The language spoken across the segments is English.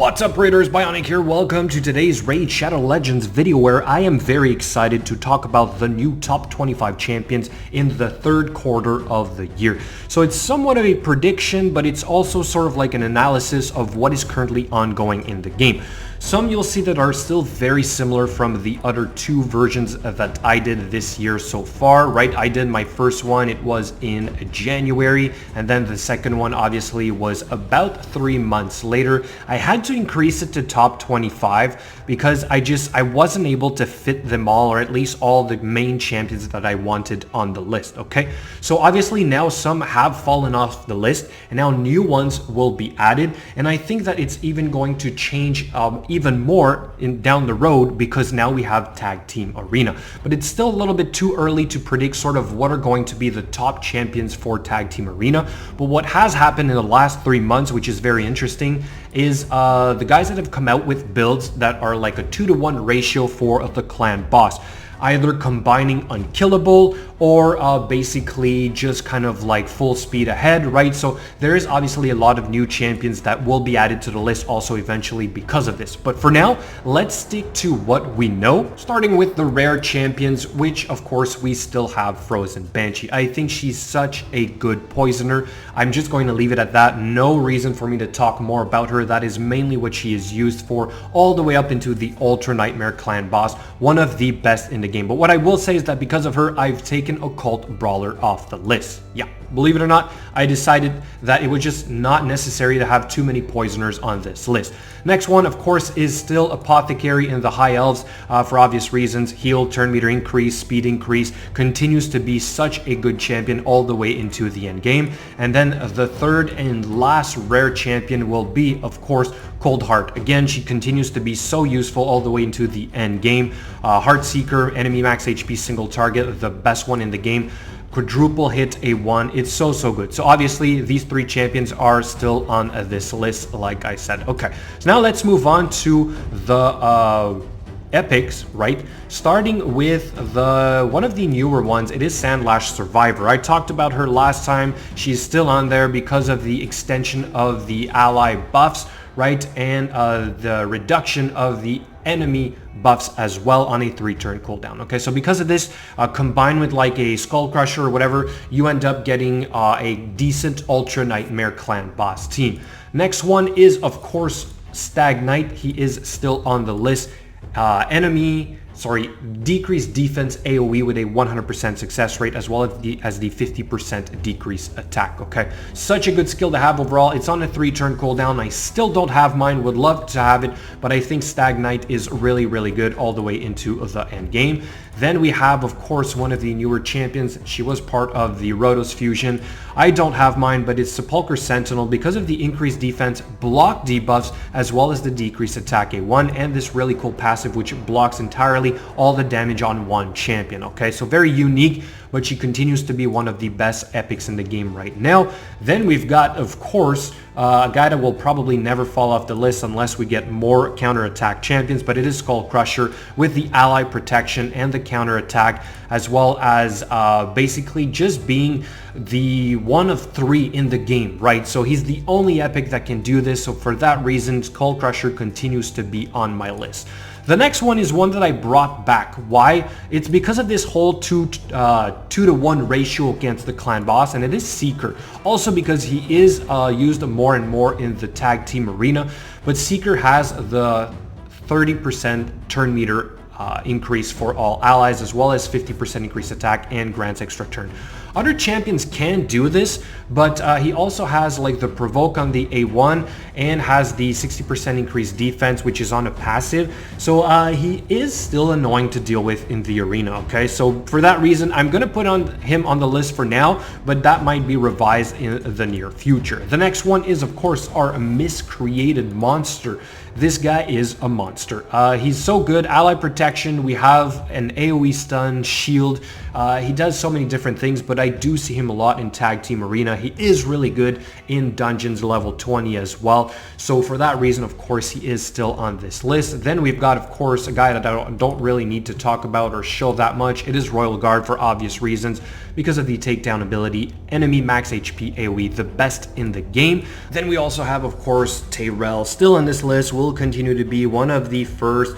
What's up, Raiders? Bionic here. Welcome to today's Raid Shadow Legends video, where I am very excited to talk about the new top 25 champions in the third quarter of the year. So it's somewhat of a prediction, but it's also sort of like an analysis of what is currently ongoing in the game. Some you'll see that are still very similar from the other two versions that I did this year so far, right? I did my first one, it was in January, and then the second one obviously was about 3 months later. I had to increase it to top 25 because I wasn't able to fit them all, or at least all the main champions that I wanted on the list, okay? So obviously now some have fallen off the list, and now new ones will be added, and I think that it's even going to change even more down the road, because now we have Tag Team Arena. But it's still a little bit too early to predict sort of what are going to be the top champions for Tag Team Arena. But what has happened in the last 3 months, which is very interesting, is the guys that have come out with builds that are like a 2-to-1 ratio for the clan boss, either combining unkillable or basically just kind of like full speed ahead, right? So there is obviously a lot of new champions that will be added to the list also eventually because of this. But for now, let's stick to what we know, starting with the rare champions, which of course we still have Frozen Banshee. I think she's such a good poisoner. I'm just going to leave it at that. No reason for me to talk more about her. That is mainly what she is used for, all the way up into the Ultra Nightmare clan boss, one of the best in the game. But what I will say is that because of her, I've taken Occult Brawler off the list. Yeah, believe it or not, I decided that it was just not necessary to have too many poisoners on this list. Next one, of course, is still Apothecary in the High Elves, for obvious reasons. Heal, turn meter increase, speed increase, continues to be such a good champion all the way into the end game. And then the third and last rare champion will be, of course, Cold Heart. Again, she continues to be so useful all the way into the end game. Heart Seeker, enemy max HP, single target, the best one in the game. Quadruple hit A1. It's so good. So obviously these three champions are still on this list, like I said. Okay, so now let's move on to the epics, right? Starting with one of the newer ones. It is Sandlash Survivor. I talked about her last time. She's still on there because of the extension of the ally buffs, right? And the reduction of the enemy buffs as well on a 3-turn cooldown. Okay, so because of this, combined with like a Skull Crusher or whatever, you end up getting a decent Ultra Nightmare clan boss team. Next one is, of course, Stag Knight. He is still on the list. Decreased defense AoE with a 100% success rate, as well as the 50% decrease attack. Okay, such a good skill to have overall. It's on a 3-turn cooldown. I still don't have mine, would love to have it, but I think Stag Knight is really good all the way into the end game. Then we have, of course, one of the newer champions. She was part of the Rotos fusion. I don't have mine, but it's Sepulchre Sentinel because of the increased defense, block debuffs, as well as the decreased attack A1, and this really cool passive which blocks entirely all the damage on one champion. Okay, so very unique, but she continues to be one of the best epics in the game right now. Then we've got, of course, a guy that will probably never fall off the list unless we get more counterattack champions, but it is Skull Crusher with the ally protection and the counterattack, as well as basically just being the one of 3 in the game, right? So he's the only epic that can do this, so for that reason, Skull Crusher continues to be on my list. The next one is one that I brought back. Why? It's because of this whole 2-to-1 ratio against the clan boss, and it is Seeker. Also because he is used more and more in the Tag Team Arena, but Seeker has the 30% turn meter increase for all allies, as well as 50% increased attack, and grants extra turn. Other champions can do this, but he also has like the provoke on the A1 and has the 60% increased defense, which is on a passive. So he is still annoying to deal with in the arena. Okay, so for that reason, I'm gonna put him on the list for now, but that might be revised in the near future. The next one is, of course, our miscreated monster. this guy is a monster. He's so good. Ally protection, we have an AoE stun, shield. He does so many different things, but I do see him a lot in Tag Team Arena. He is really good in Dungeons level 20 as well. So for that reason, of course, he is still on this list. Then we've got, of course, a guy that I don't really need to talk about or show that much. It is Royal Guard for obvious reasons because of the takedown ability, enemy max HP AoE, the best in the game. Then we also have, of course, Tyrell still on this list, will continue to be one of the first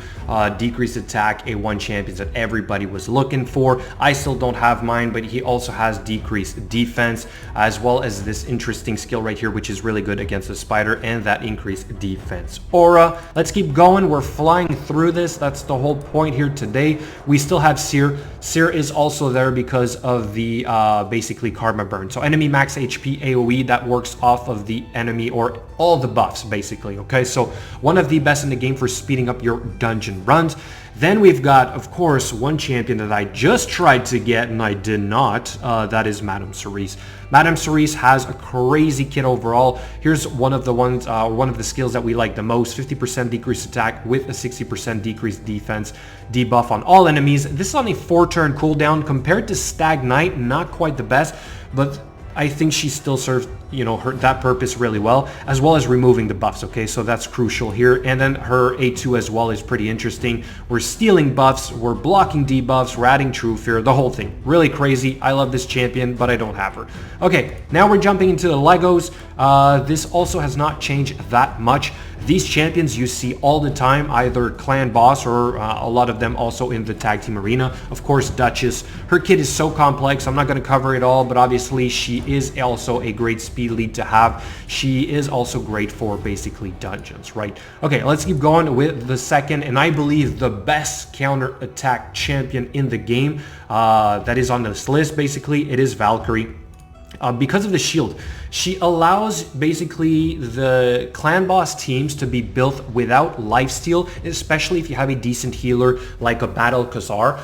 decreased attack A1 champions that everybody was looking for. I still don't have mine, but he also has decreased defense as well as this interesting skill right here, which is really good against the spider, and that increased defense aura. Let's keep going. We're flying through this. That's the whole point here today. We still have Seer. Seer is also there because of the basically karma burn. So enemy max HP AoE that works off of the enemy or all the buffs basically. Okay, so one of the best in the game for speeding up your dungeon runs. Then we've got, of course, one champion that I just tried to get and I did not. That is Madame Cerise. Madame Cerise has a crazy kit overall. Here's one of the ones, one of the skills that we like the most: 50% decreased attack with a 60% decreased defense debuff on all enemies. This is on a 4-turn cooldown. Compared to Stag Knight, not quite the best, but I think she still serves, you know, that purpose really well, as well as removing the buffs. Okay, so that's crucial here. And then her A2 as well is pretty interesting. We're stealing buffs, we're blocking debuffs, we're adding True Fear, the whole thing. Really crazy. I love this champion, but I don't have her. Okay, now we're jumping into the Legos. This also has not changed that much. These champions you see all the time, either clan boss or a lot of them also in the tag team arena. Of course, Duchess. Her kit is so complex, I'm not going to cover it all, but obviously she is also a great speed lead to have. She is also great for basically dungeons, right? Okay, let's keep going with the second, and I believe the best counter attack champion in the game that is on this list. Basically, it is Valkyrie. Because of the shield, she allows basically the clan boss teams to be built without lifesteal, especially if you have a decent healer like a Battle Khazar.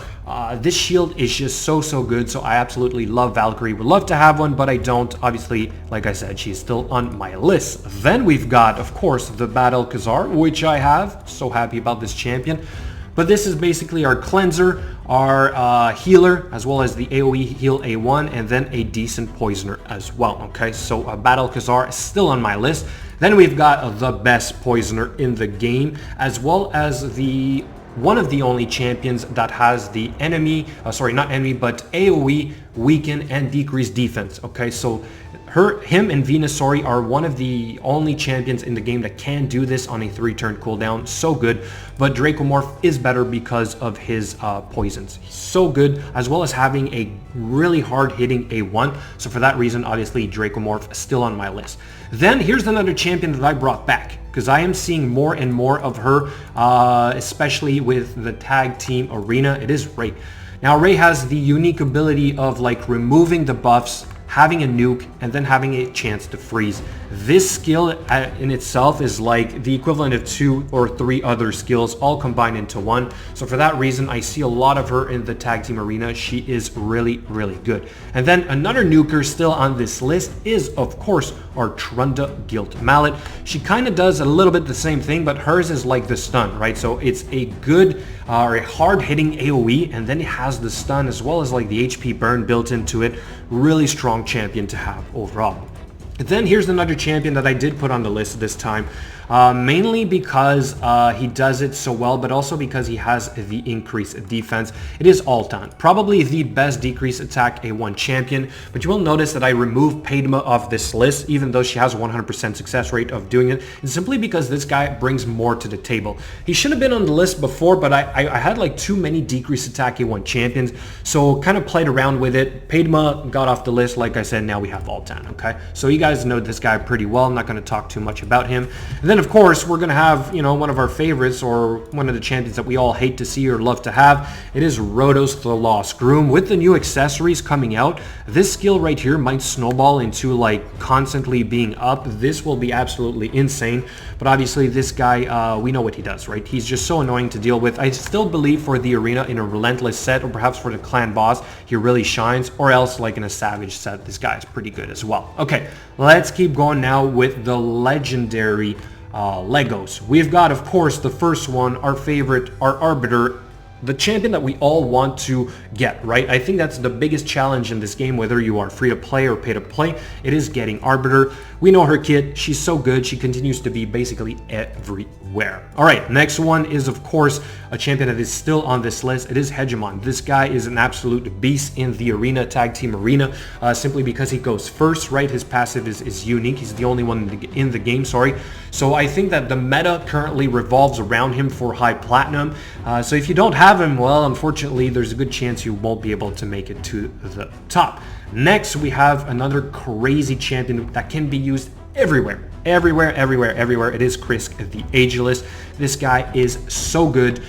This shield is just so good, so I absolutely love Valkyrie. Would love to have one, but I don't. Obviously, like I said, she's still on my list. Then we've got, of course, the Battle Khazar, which I have. So happy about this champion. But this is basically our cleanser, our healer, as well as the AoE heal A1, and then a decent poisoner as well. Okay, so Battle Khazar is still on my list. Then we've got the best poisoner in the game, as well as the one of the only champions that has the enemy, sorry, not enemy, but AoE weaken and decrease defense. Okay, so him and Venusaur are one of the only champions in the game that can do this on a 3-turn cooldown. So good. But Dracomorph is better because of his poisons. He's so good, as well as having a really hard-hitting A1. So for that reason, obviously, Dracomorph is still on my list. Then here's another champion that I brought back, because I am seeing more and more of her, especially with the tag team arena. It is Ray. Now, Ray has the unique ability of like removing the buffs, having a nuke, and then having a chance to freeze. This skill in itself is like the equivalent of 2 or 3 other skills all combined into one. So for that reason, I see a lot of her in the tag team arena. She is really good. And then another nuker still on this list is, of course, our Trunda Guilt Mallet. She kind of does a little bit the same thing, but hers is like the stun, right? So it's a good or a hard-hitting AoE, and then it has the stun as well as like the HP burn built into it. Really strong champion to have overall. Then here's another champion that I did put on the list this time, mainly because he does it so well, but also because he has the increased defense. It is Altan, probably the best decrease attack A1 champion, but you will notice that I removed Padma off this list, even though she has a 100% success rate of doing it. It's simply because this guy brings more to the table. He should have been on the list before, but I had like too many decrease attack A1 champions, so kind of played around with it. Padma got off the list, like I said. Now we have Altan. Okay, so you guys know this guy pretty well. I'm not going to talk too much about him. And then of course we're going to have, you know, one of our favorites, or one of the champions that we all hate to see or love to have. It is Rhodos the Lost Groom. With the new accessories coming out, this skill right here might snowball into like constantly being up. This will be absolutely insane. But obviously this guy, we know what he does, right? He's just so annoying to deal with. I still believe for the arena in a relentless set, or perhaps for the clan boss, he really shines, or else like in a savage set, this guy is pretty good as well. Okay, let's keep going now with the legendary Legos. We've got, of course, the first one, our favorite, our Arbiter, the champion that we all want to get, right? I think that's the biggest challenge in this game, whether you are free to play or pay to play. It is getting Arbiter. We know her kit. She's so good. She continues to be basically everywhere. All right, next one is, of course, a champion that is still on this list. It is Hegemon. This guy is an absolute beast in the arena, tag team arena, simply because he goes first, right? His passive is unique. He's the only one in the game, sorry. So I think that the meta currently revolves around him for high platinum. So if you don't have him, well, unfortunately, there's a good chance you won't be able to make it to the top. Next, we have another crazy champion that can be used everywhere. Everywhere. It is Krisk, the Ageless. This guy is so good.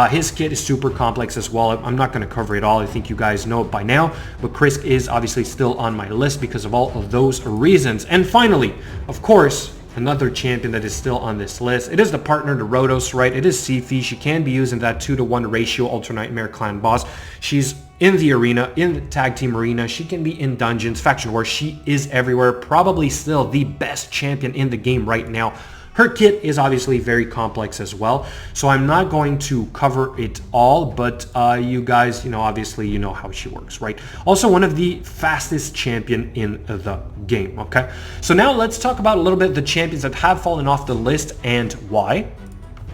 His kit is super complex as well. I'm not going to cover it all. I think you guys know it by now. But Krisk is obviously still on my list because of all of those reasons. And finally, of course, another champion that is still on this list. It is the partner to Rotos, right? It is Sifi. She can be used in that 2-to-1 ratio Ultra Nightmare Clan boss. She's in the arena, in the tag team arena. She can be in dungeons, faction wars. She is everywhere. Probably still the best champion in the game right now. Her kit is obviously very complex as well, so I'm not going to cover it all, but you guys, obviously you know how she works, right? Also one of the fastest champion in the game, okay? So now let's talk about a little bit the champions that have fallen off the list and why.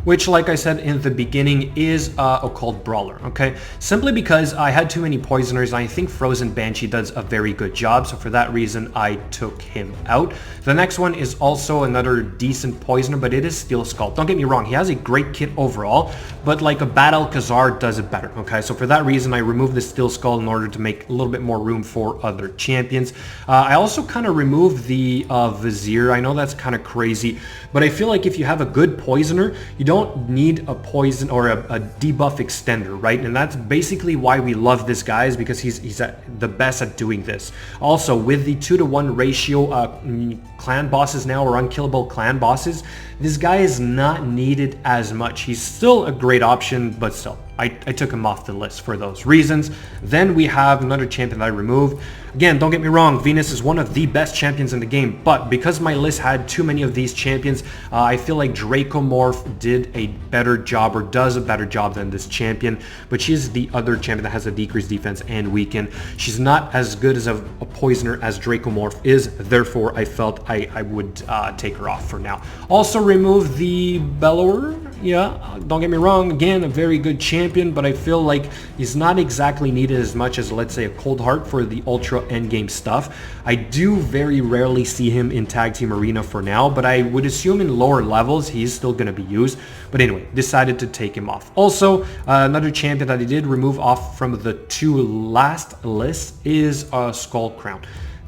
Which, like I said in the beginning, is Occult Brawler, okay? Simply because I had too many Poisoners, and I think Frozen Banshee does a very good job, so for that reason, I took him out. The next one is also another decent Poisoner, but it is Steel Skull. Don't get me wrong, he has a great kit overall, but like a Bad Alcazar does it better, okay? So for that reason, I removed the Steel Skull in order to make a little bit more room for other champions. I also kind of removed the Vizier. I know that's kind of crazy, but I feel like if you have a good Poisoner, you don't need a poison or a debuff extender, right? And that's basically why we love this guy, is because he's the best at doing this. Also, with the 2-to-1 ratio clan bosses now, or unkillable clan bosses, this guy is not needed as much. He's still a great option, but still, I took him off the list for those reasons. Then we have another champion that I removed. Again, don't get me wrong, Venus is one of the best champions in the game, but because my list had too many of these champions, I feel like Dracomorph did a better job, or does a better job than this champion, but she's the other champion that has a decreased defense and weaken. She's not as good as a poisoner as Dracomorph is, therefore I felt I would take her off for now. Also remove the Bellower. Yeah, don't get me wrong, again, a very good champion, but I feel like he's not exactly needed as much as, let's say, a Cold Heart for the ultra endgame stuff. I do very rarely see him in Tag Team Arena for now, but I would assume in lower levels he's still going to be used. But anyway, decided to take him off. Also, another champion that I did remove off from the two last lists is Skull Crown.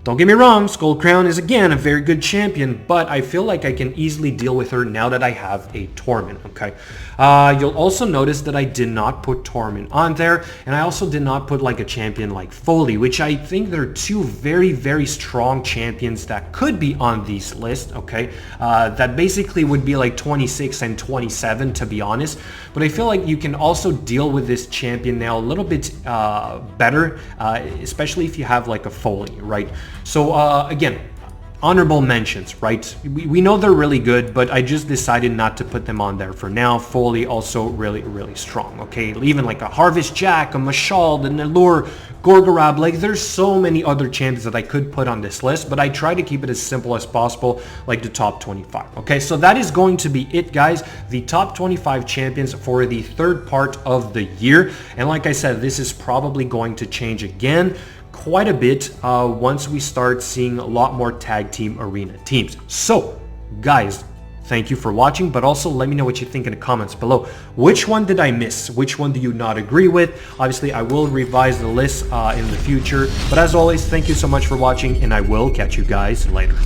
Don't get me wrong, Skull Crown is again a very good champion, but I feel like I can easily deal with her now that I have a Torment, okay? You'll also notice that I did not put Torment on there, and I also did not put like a champion like Foley, which I think they're two very, very strong champions that could be on these lists, okay? That basically would be like 26 and 27, to be honest, but I feel like you can also deal with this champion now a little bit better, especially if you have like a Foley, right? So again, honorable mentions, right? We know they're really good, but I just decided not to put them on there for now. Foley also really, really strong, okay? Even like a Harvest Jack, a Mashal, the Nellore, Gorgorab, like there's so many other champions that I could put on this list, but I try to keep it as simple as possible, like the top 25, okay? So that is going to be it, guys. The top 25 champions for the third part of the year. And like I said, this is probably going to change again quite a bit once we start seeing a lot more tag team arena teams. So guys, thank you for watching, but also let me know what you think in the comments below. Which one did I miss? Which one do you not agree with? Obviously, I will revise the list in the future, but as always, thank you so much for watching, and I will catch you guys later.